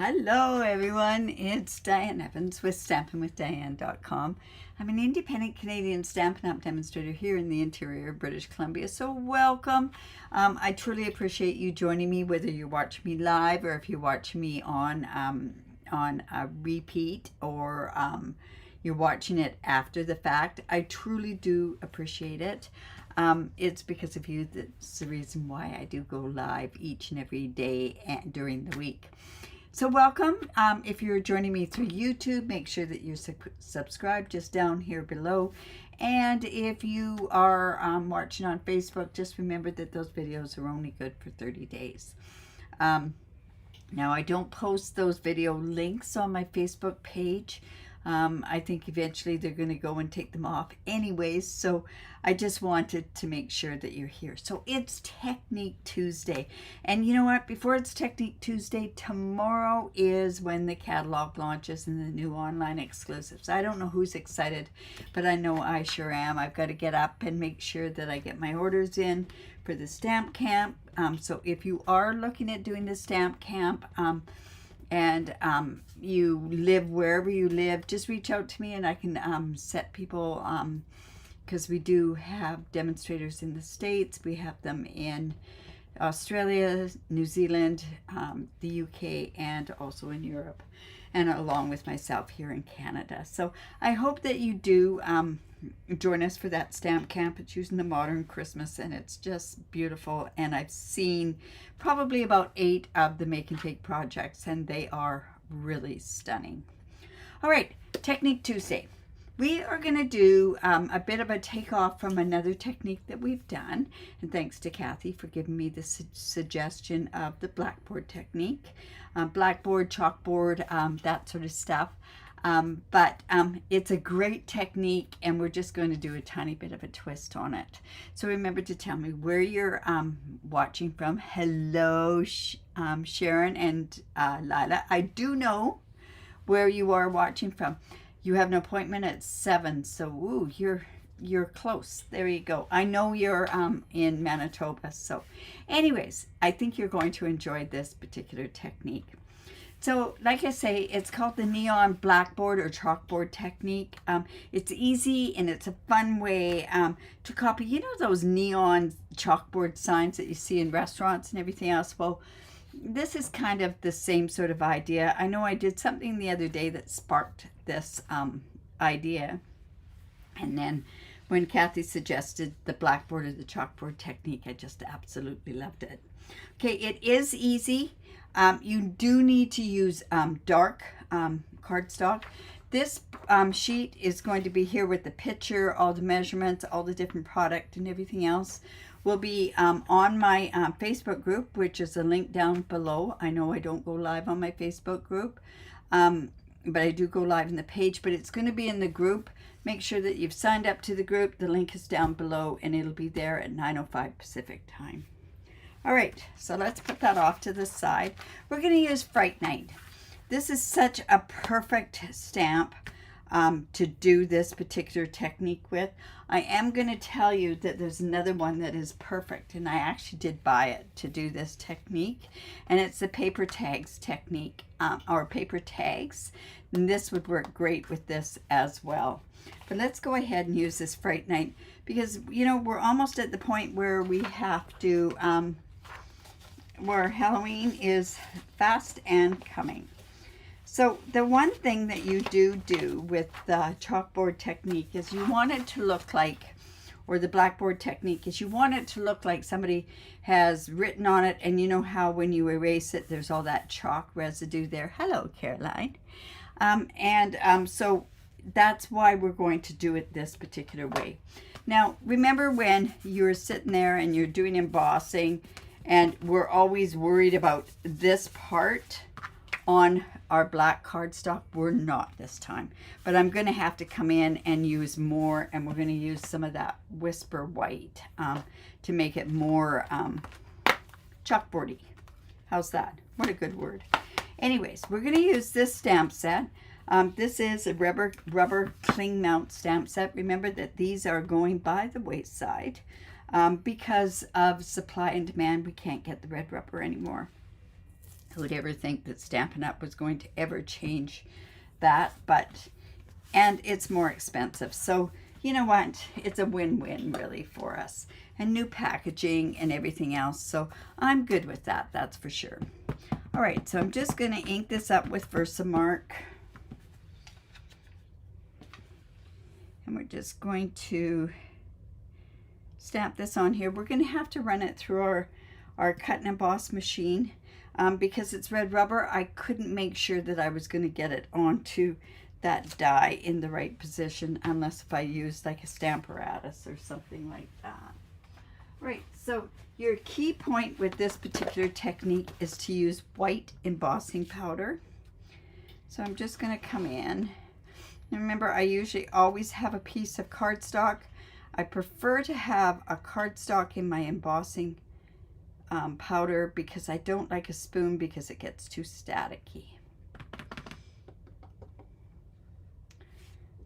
Hello everyone, it's Diane Evans with stampinwithdiane.com. I'm an independent Canadian Stampin' Up demonstrator here in the interior of British Columbia, so welcome. I truly appreciate you joining me, whether you're watching me live or if you're watching me on a repeat or you're watching it after the fact. I truly do appreciate it. It's because of you that's the reason why I do go live each and every day and during the week. So welcome. If you're joining me through YouTube, make sure that you're subscribed just down here below. And if you are watching on Facebook, just remember that those videos are only good for 30 days. Now, I don't post those video links on my Facebook page. I think eventually they're going to go and take them off anyways, so I just wanted to make sure that you're here. So it's Technique Tuesday, and you know what, before it's Technique Tuesday, tomorrow is when the catalog launches and the new online exclusives. I don't know who's excited, but I know I sure am. I've got to get up and make sure that I get my orders in for the stamp camp. So if you are looking at doing the stamp camp, and you live wherever you live, just reach out to me and I can set people, because we do have demonstrators in the States, we have them in Australia, New Zealand, the UK, and also in Europe, and along with myself here in Canada. So I hope that you do join us for that stamp camp. It's using the Modern Christmas and it's just beautiful, and I've seen probably about 8 of the Make and Take projects and they are really stunning. All right, Technique Tuesday. We are going to do a bit of a takeoff from another technique that we've done, and thanks to Kathy for giving me the suggestion of the blackboard technique. Blackboard, chalkboard, that sort of stuff. But it's a great technique, and we're just going to do a tiny bit of a twist on it. So remember to tell me where you're watching from. Hello, Sharon and Lila. I do know where you are watching from. You have an appointment at 7, so ooh, you're close. There you go. I know you're in Manitoba. So anyways, I think you're going to enjoy this particular technique. So like I say, it's called the neon blackboard or chalkboard technique. It's easy and it's a fun way to copy, you know, those neon chalkboard signs that you see in restaurants and everything else. Well, this is kind of the same sort of idea. I know I did something the other day that sparked this idea. And then when Kathy suggested the blackboard or the chalkboard technique, I just absolutely loved it. Okay, it is easy. You do need to use dark cardstock. This sheet is going to be here with the picture, all the measurements, all the different product and everything else will be on my Facebook group, which is a link down below. I know I don't go live on my Facebook group, but I do go live in the page, but it's going to be in the group. Make sure that you've signed up to the group. The link is down below and it'll be there at 9:05 Pacific time. All right, so let's put that off to the side. We're going to use Fright Night. This is such a perfect stamp to do this particular technique with. I am going to tell you that there's another one that is perfect, and I actually did buy it to do this technique, and it's the paper tags technique, or paper tags, and this would work great with this as well. But let's go ahead and use this Fright Night, because you know we're almost at the point where we have to where Halloween is fast and coming. So the one thing that you do with the chalkboard technique is you want it to look like, or the blackboard technique is you want it to look like somebody has written on it, and you know how when you erase it there's all that chalk residue there. Hello, Caroline. So that's why we're going to do it this particular way. Now remember when you're sitting there and you're doing embossing, and we're always worried about this part on our black cardstock. We're not this time, but I'm going to have to come in and use more, and we're going to use some of that Whisper White to make it more chalkboardy. How's that? What a good word. Anyways, we're going to use this stamp set. This is a rubber cling mount stamp set. Remember that these are going by the wayside. Because of supply and demand, we can't get the red rubber anymore. Who would ever think that Stampin' Up was going to ever change that? And it's more expensive. So you know what? It's a win-win really for us. And new packaging and everything else. So I'm good with that, that's for sure. All right, so I'm just going to ink this up with Versamark. And we're just going to stamp this on here. We're going to have to run it through our cut and emboss machine because it's red rubber. I couldn't make sure that I was going to get it onto that die in the right position unless if I used like a Stamparatus or something like that. Right, so your key point with this particular technique is to use white embossing powder. So I'm just going to come in. And remember, I usually always have a piece of cardstock. I prefer to have a cardstock in my embossing powder because I don't like a spoon because it gets too staticky.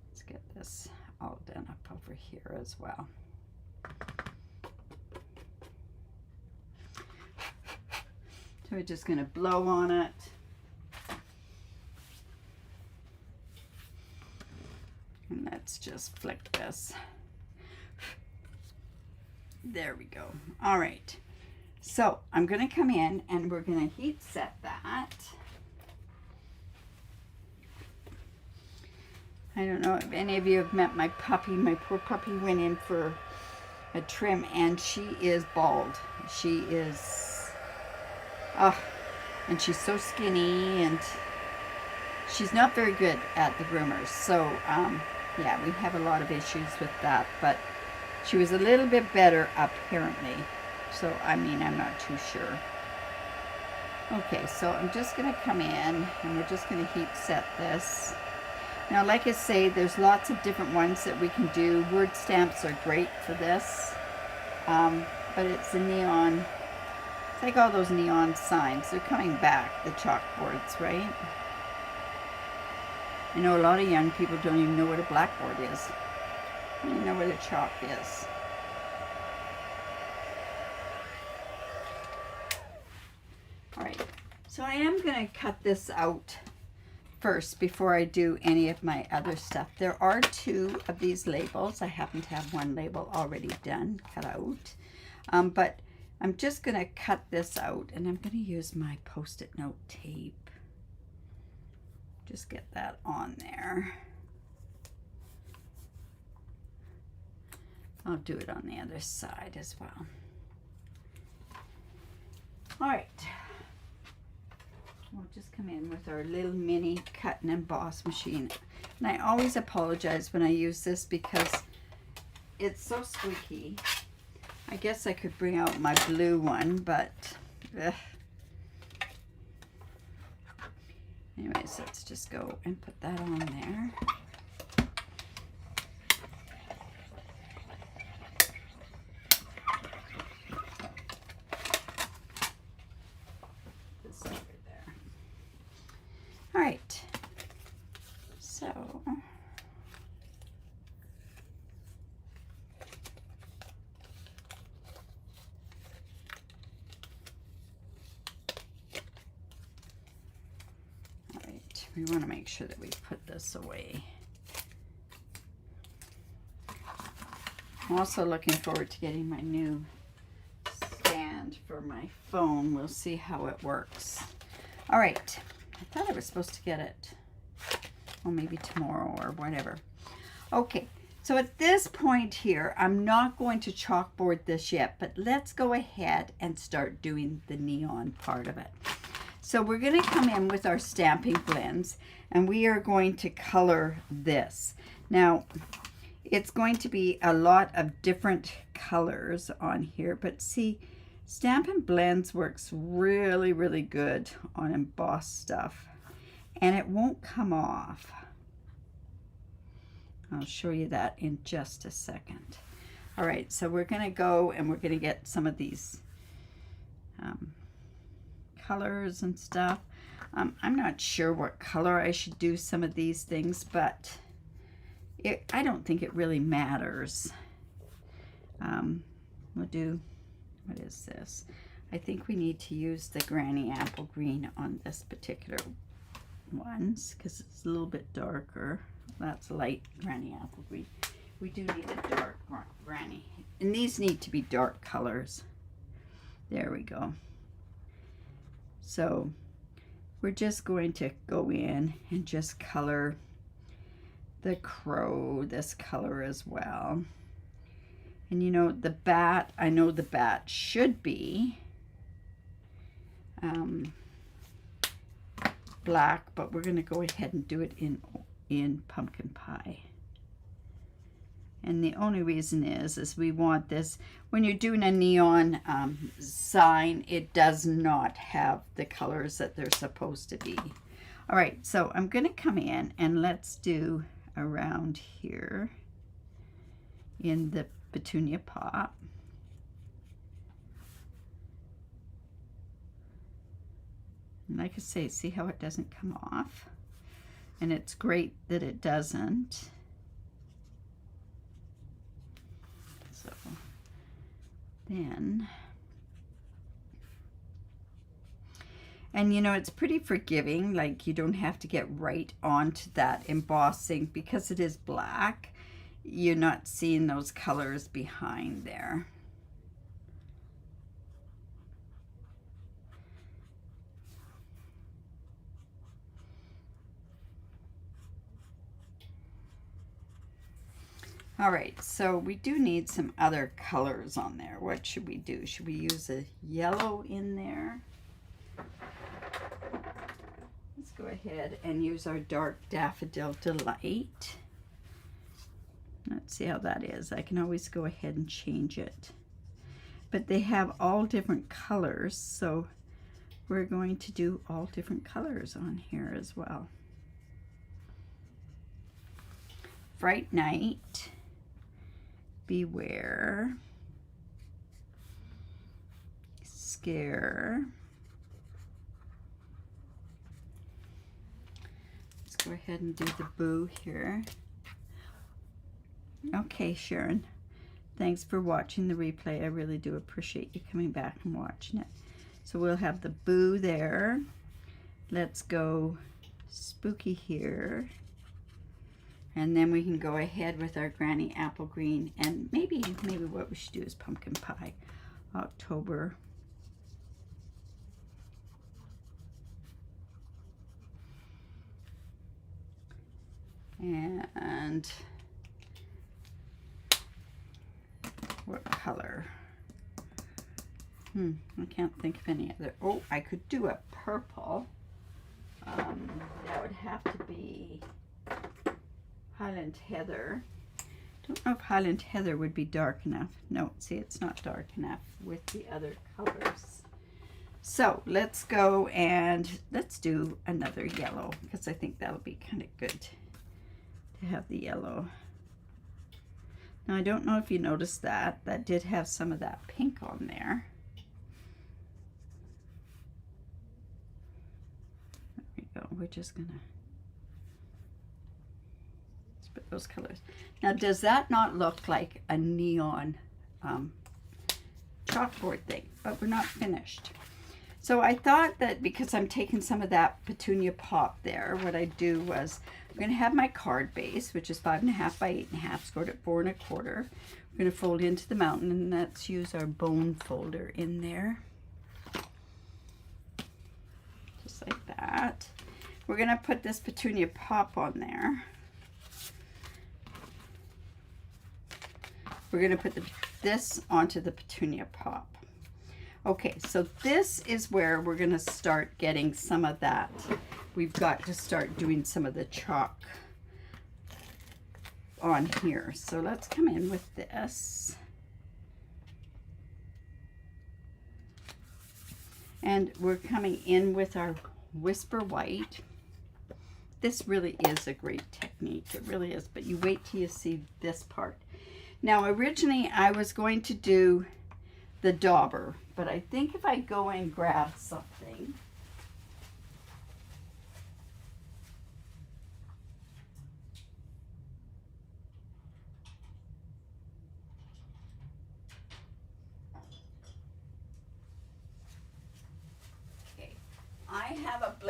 Let's get this all done up over here as well. So we're just going to blow on it. And let's just flick this. There we go. All right. So I'm going to come in and we're going to heat set that. I don't know if any of you have met my puppy. My poor puppy went in for a trim and she is bald. She is... and she's so skinny and she's not very good at the groomers. So, yeah, we have a lot of issues with that, but she was a little bit better apparently. So, I mean, I'm not too sure. Okay, so I'm just going to come in and we're just going to heat set this. Now, like I say, there's lots of different ones that we can do. Word stamps are great for this, but it's the neon. It's like all those neon signs. They're coming back, the chalkboards, right? I know a lot of young people don't even know what a blackboard is. They don't even know what a chalk is. All right, so I am going to cut this out first before I do any of my other stuff. There are 2 of these labels. I happen to have one label already done, cut out. But I'm just going to cut this out and I'm going to use my Post-it note tape. Just get that on there. I'll do it on the other side as well. All right. We'll just come in with our little mini cut and emboss machine. And I always apologize when I use this because it's so squeaky. I guess I could bring out my blue one, but anyways, let's just go and put that on there. This over there. All right. So we want to make sure that we put this away. I'm also looking forward to getting my new stand for my phone. We'll see how it works. All right. I thought I was supposed to get it. Well, maybe tomorrow or whatever. Okay. So at this point here, I'm not going to chalkboard this yet, but let's go ahead and start doing the neon part of it. So we're going to come in with our stamping blends and we are going to color this. Now, it's going to be a lot of different colors on here, but see, Stampin' Blends works really, really good on embossed stuff and it won't come off. I'll show you that in just a second. All right, so we're going to go and we're going to get some of these colors and stuff. I'm not sure what color I should do some of these things, but I don't think it really matters. We'll do, what is this? I think we need to use the Granny Apple Green on this particular ones because it's a little bit darker. That's light Granny Apple Green. We do need a dark Granny. And these need to be dark colors. There we go. So we're just going to go in and just color the crow this color as well. And you know, the bat, I know the bat should be black, but we're going to go ahead and do it in pumpkin pie. And the only reason is we want this, when you're doing a neon sign, it does not have the colors that they're supposed to be. All right, so I'm going to come in and let's do around here in the petunia pop. And like I say, see how it doesn't come off? And it's great that it doesn't. So then, and you know, it's pretty forgiving, like you don't have to get right onto that embossing because it is black. You're not seeing those colors behind there. All right, so we do need some other colors on there. What should we do? Should we use a yellow in there? Let's go ahead and use our dark Daffodil Delight. Let's see how that is. I can always go ahead and change it. But they have all different colors, so we're going to do all different colors on here as well. Fright Night, Beware, Scare. Let's go ahead and do the Boo here. Okay, Sharon, thanks for watching the replay. I really do appreciate you coming back and watching it. So we'll have the Boo there. Let's go Spooky here. And then we can go ahead with our Granny Apple Green, and maybe what we should do is Pumpkin Pie, October. And what color? I can't think of any other. Oh, I could do a purple. That would have to be Highland Heather. Don't know if Highland Heather would be dark enough. No, see, it's not dark enough with the other colors. So let's go and let's do another yellow because I think that'll be kind of good to have the yellow. Now, I don't know if you noticed that did have some of that pink on there. There we go. We're just gonna put those colors. Now, does that not look like a neon chalkboard thing? But we're not finished. So I thought that because I'm taking some of that petunia pop there, what I do was I'm going to have my card base, which is 5.5 by 8.5, scored at 4 1/4. We're going to fold into the mountain, and let's use our bone folder in there. Just like that. We're going to put this petunia pop on there. We're going to put this onto the petunia pop. Okay, so this is where we're going to start getting some of that. We've got to start doing some of the chalk on here. So let's come in with this. And we're coming in with our Whisper White. This really is a great technique. It really is, but you wait till you see this part. Now, originally I was going to do the dauber, but I think if I go and grab something,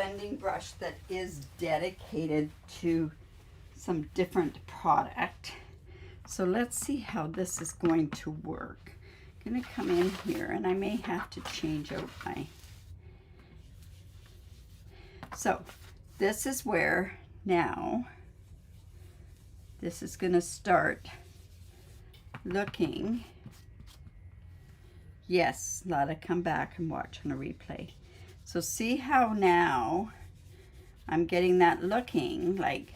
blending brush that is dedicated to some different product. So let's see how this is going to work. I'm going to come in here, and I may have to change out my... So this is where now this is going to start looking... Yes, Lotta, come back and watch on a replay. So see how now I'm getting that looking like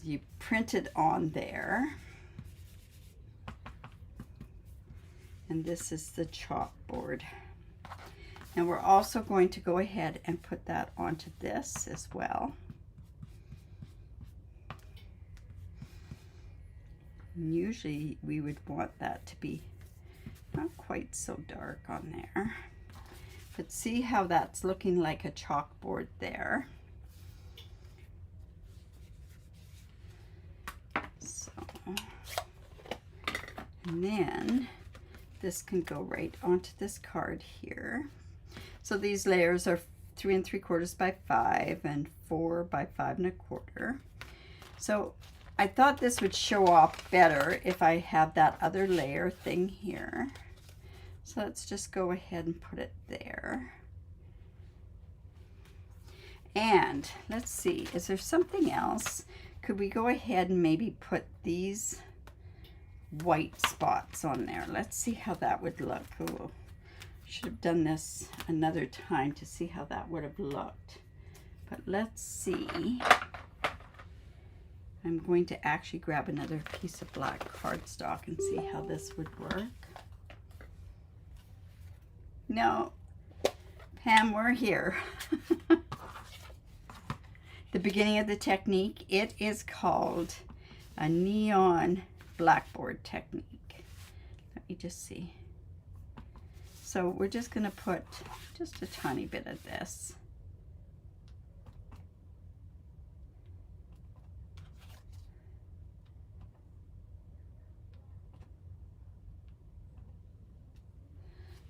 you print it on there. And this is the chalkboard. And we're also going to go ahead and put that onto this as well. And usually we would want that to be not quite so dark on there. But see how that's looking like a chalkboard there. So, and then this can go right onto this card here. So these layers are 3 3/4 by 5 and 4 by 5 1/4. So I thought this would show off better if I have that other layer thing here. So let's just go ahead and put it there. And let's see, is there something else? Could we go ahead and maybe put these white spots on there? Let's see how that would look. Oh, should have done this another time to see how that would have looked. But let's see. I'm going to actually grab another piece of black cardstock and see how this would work. No, Pam, we're here. The beginning of the technique, it is called a neon blackboard technique. Let me just see. So we're just going to put just a tiny bit of this.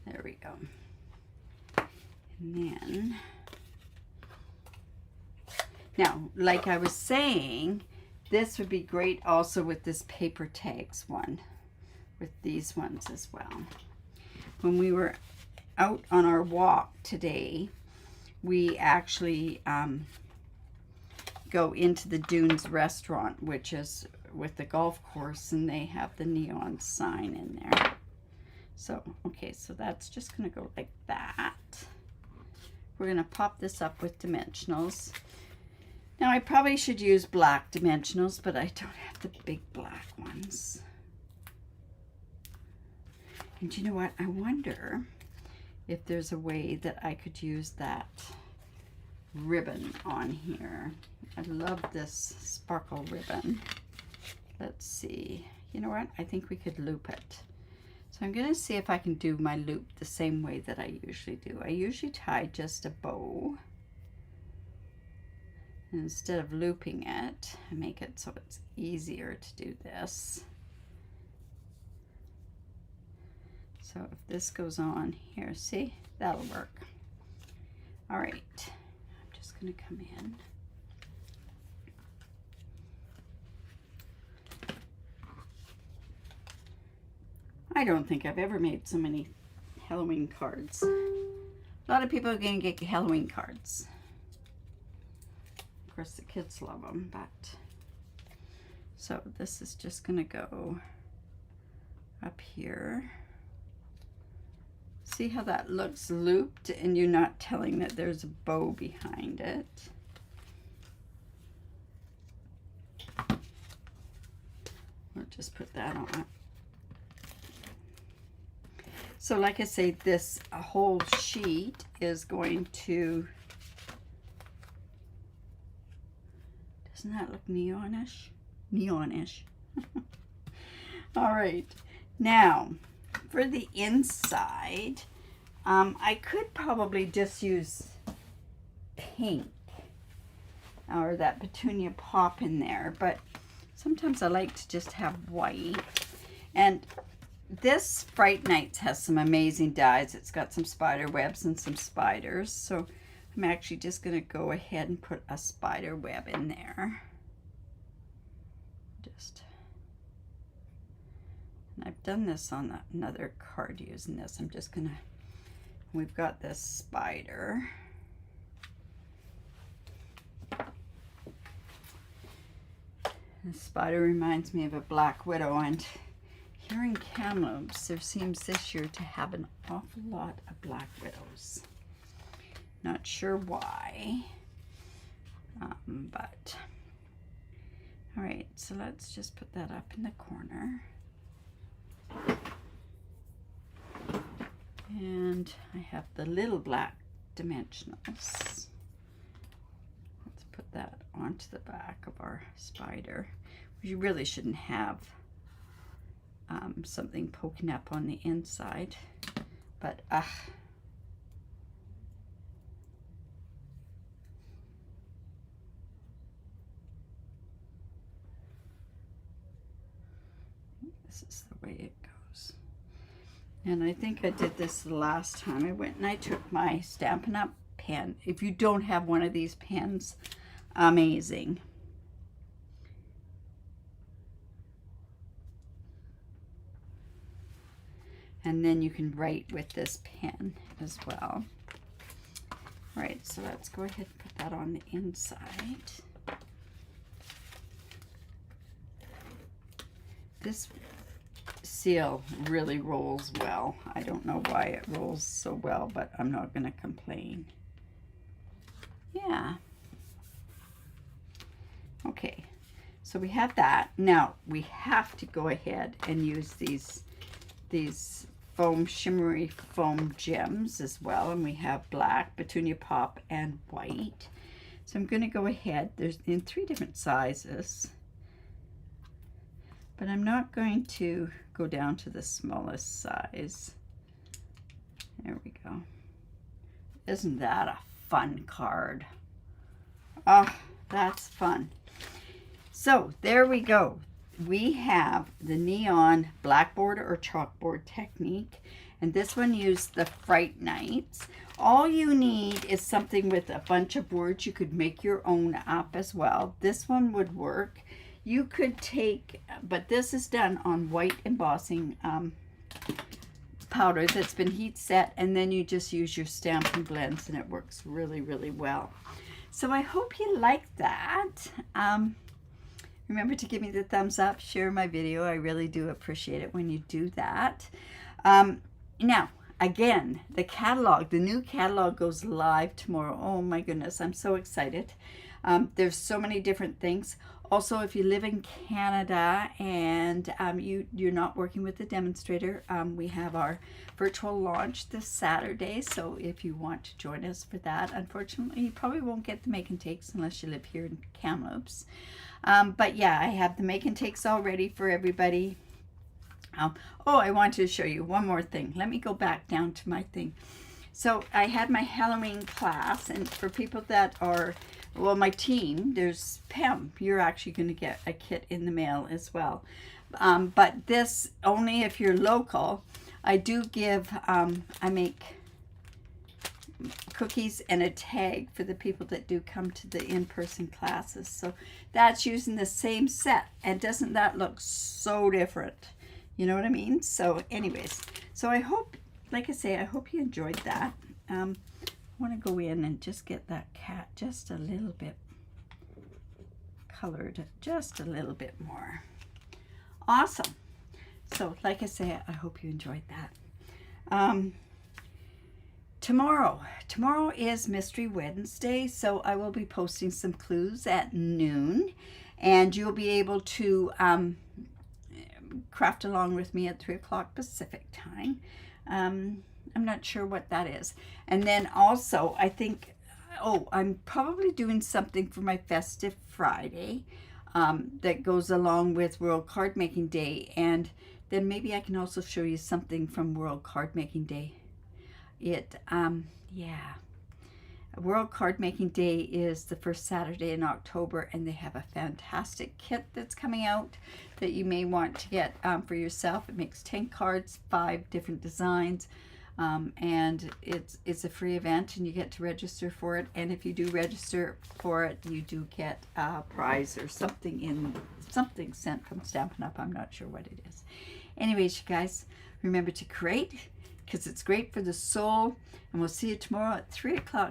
There we go. And then, now, like I was saying, this would be great also with this paper tags one, with these ones as well. When we were out on our walk today, we actually go into the Dunes restaurant, which is with the golf course, and they have the neon sign in there. So, okay, so that's just going to go like that. We're going to pop this up with dimensionals. Now, I probably should use black dimensionals, but I don't have the big black ones. And you know what? I wonder if there's a way that I could use that ribbon on here. I love this sparkle ribbon. Let's see. You know what? I think we could loop it. So I'm going to see if I can do my loop the same way that I usually do. I usually tie just a bow. And instead of looping it, I make it so it's easier to do this. So if this goes on here, see, that'll work. All right, I'm just going to come in. I don't think I've ever made so many Halloween cards. A lot of people are going to get Halloween cards. Of course, the kids love them, but... So this is just going to go up here. See how that looks looped and you're not telling that there's a bow behind it. We'll just put that on. So like I say, this whole sheet is going to, doesn't that look neonish? Neonish. All right, now for the inside, I could probably just use pink or that petunia pop in there, but sometimes I like to just have white. And this Fright Night has some amazing dies. It's got some spider webs and some spiders. So I'm actually just going to go ahead and put a spider web in there. And I've done this on another card using this. I'm just going to, we've got this spider. The spider reminds me of a black widow, and here in Kamloops there seems this year to have an awful lot of black widows. Not sure why, but all right, so let's just put that up in the corner. And I have the little black dimensionals. Let's put that onto the back of our spider. We really shouldn't have something poking up on the inside, but this is the way it goes. And I think I did this the last time. I went and I took my Stampin' Up pen. If you don't have one of these pens, amazing. And then you can write with this pen as well. All right, so let's go ahead and put that on the inside. This seal really rolls well. I don't know why it rolls so well, but I'm not going to complain. Yeah. Okay, so we have that. Now we have to go ahead and use these foam, shimmery foam gems as well, and we have black, petunia pop, and white. So I'm going to go ahead. There's in 3 different sizes, but I'm not going to go down to the smallest size. There we go. Isn't that a fun card? Oh, that's fun. So there we go. We have the neon blackboard or chalkboard technique, and this one used the Fright Nights. All you need is something with a bunch of words. You could make your own up as well. This one would work. You could take, but this is done on white embossing powder that's been heat set, and then you just use your Stampin' Blends, and it works really, really well. So I hope you like that. Remember to give me the thumbs up, share my video. I really do appreciate it when you do that. Now, again, the catalog, the new catalog goes live tomorrow. Oh my goodness, I'm so excited. There's so many different things. Also, if you live in Canada and you're not working with the demonstrator, we have our virtual launch this Saturday. So if you want to join us for that, unfortunately, you probably won't get the make and takes unless you live here in Kamloops. But yeah, I have the make and takes all ready for everybody. Oh, I wanted to show you one more thing. Let me go back down to my thing. So I had my Halloween class, and for people that are, well, my team, there's Pam. You're actually going to get a kit in the mail as well. But this, only if you're local. I do give, I make cookies and a tag for the people that do come to the in-person classes. So that's using the same set. And doesn't that look so different? You know what I mean? So anyways, so I hope, like I say, I hope you enjoyed that. I want to go in and just get that cat just a little bit colored, just a little bit more. Awesome. So like I say, I hope you enjoyed that. Tomorrow is Mystery Wednesday, so I will be posting some clues at noon, and you'll be able to craft along with me at 3 o'clock Pacific time. I'm not sure what that is. And then also, I think, I'm probably doing something for my Festive Friday that goes along with World Card Making Day, and then maybe I can also show you something from World Card Making Day. World Card Making Day is the first Saturday in October, and they have a fantastic kit that's coming out that you may want to get for yourself. It makes 10 cards, 5 different designs. and it's a free event, and you get to register for it. And if you do register for it, you do get a prize or something sent from Stampin' Up. I'm not sure what it is. Anyways, you guys, remember to create, because it's great for the soul. And we'll see you tomorrow at 3 o'clock.